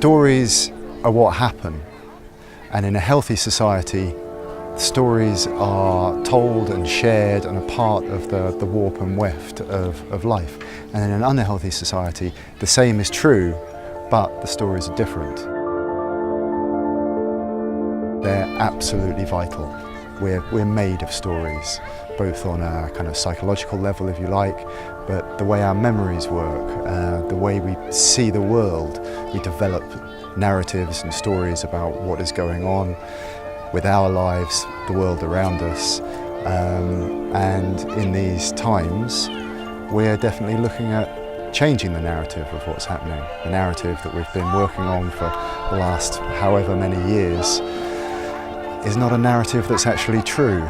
Stories are what happen, and in a healthy society, stories are told and shared and a part of the warp and weft of life. And in an unhealthy society, the same is true, but the stories are different. They're absolutely vital. We're made of stories, both on a kind of psychological level, if you like, but the way our memories work, the way we see the world, we develop narratives and stories about what is going on with our lives, the world around us. And in these times, we're definitely looking at changing the narrative of what's happening. The narrative that we've been working on for the last however many years is not a narrative that's actually true,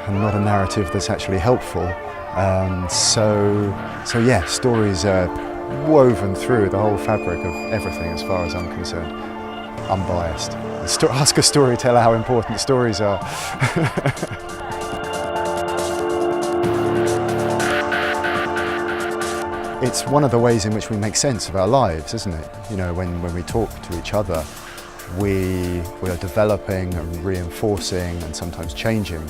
and not a narrative that's actually helpful. So yeah, stories are woven through the whole fabric of everything as far as I'm concerned. Unbiased. Ask a storyteller how important stories are. It's one of the ways in which we make sense of our lives, isn't it? You know, when we talk to each other, we are developing and reinforcing and sometimes changing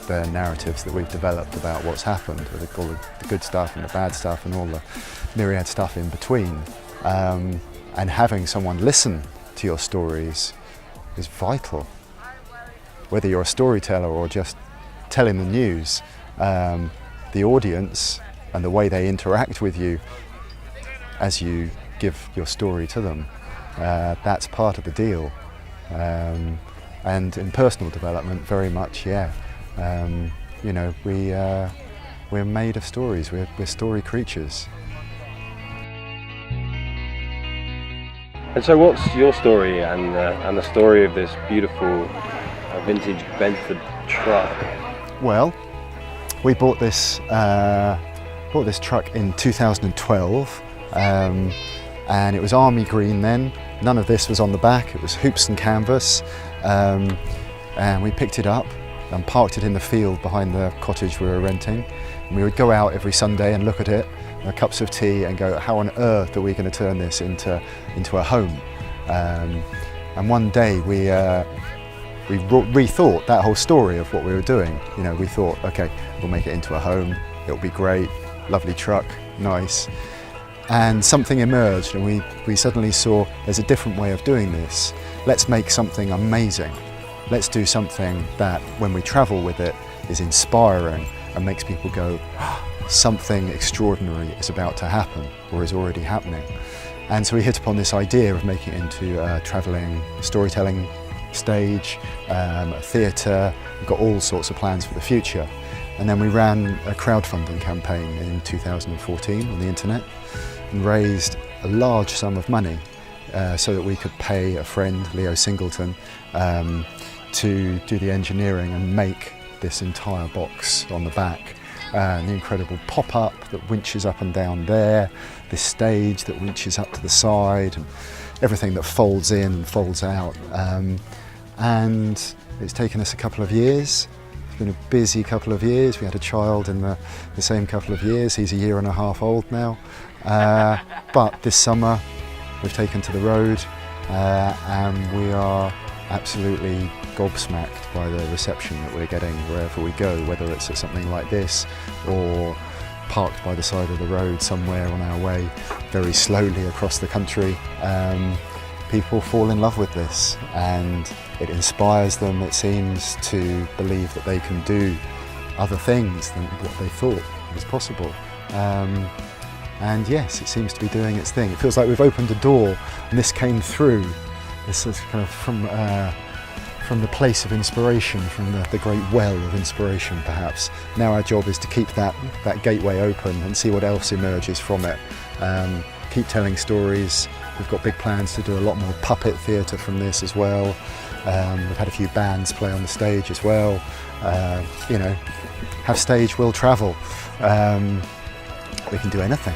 the narratives that we've developed about what's happened, all the good stuff and the bad stuff and all the myriad stuff in between. And having someone listen to your stories is vital. Whether you're a storyteller or just telling the news, the audience and the way they interact with you as you give your story to them, that's part of the deal. And in personal development, very much, yeah. You know, we're made of stories. We're story creatures. And so, what's your story and the story of this beautiful vintage Bedford truck? Well, we bought this truck in 2012, and it was army green then. None of this was on the back. It was hoops and canvas, and we picked it up and parked it in the field behind the cottage we were renting. And we would go out every Sunday and look at it, cups of tea, and go, how on earth are we going to turn this into a home? And one day we rethought that whole story of what we were doing. You know, we thought, okay, we'll make it into a home. It'll be great, lovely truck, nice. And something emerged, and we suddenly saw there's a different way of doing this. Let's make something amazing. Let's do something that, when we travel with it, is inspiring and makes people go, something extraordinary is about to happen or is already happening. And so we hit upon this idea of making it into a travelling storytelling stage, a theatre. We've got all sorts of plans for the future. And then we ran a crowdfunding campaign in 2014 on the internet and raised a large sum of money so that we could pay a friend, Leo Singleton, to do the engineering and make this entire box on the back. And the incredible pop-up that winches up and down there, this stage that winches up to the side, and everything that folds in and folds out. And it's taken us a couple of years. It's been a busy couple of years. We had a child in the same couple of years. He's a year and a half old now. But this summer we've taken to the road, and we are absolutely gobsmacked by the reception that we're getting wherever we go, whether it's at something like this or parked by the side of the road somewhere on our way very slowly across the country. People fall in love with this, and it inspires them, it seems, to believe that they can do other things than what they thought was possible. And yes, it seems to be doing its thing. It feels like we've opened a door and this came through. This is kind of from the place of inspiration, from the great well of inspiration perhaps. Now our job is to keep that gateway open and see what else emerges from it. Keep telling stories. We've got big plans to do a lot more puppet theatre from this as well. We've had a few bands play on the stage as well. You know, have stage, will travel. We can do anything.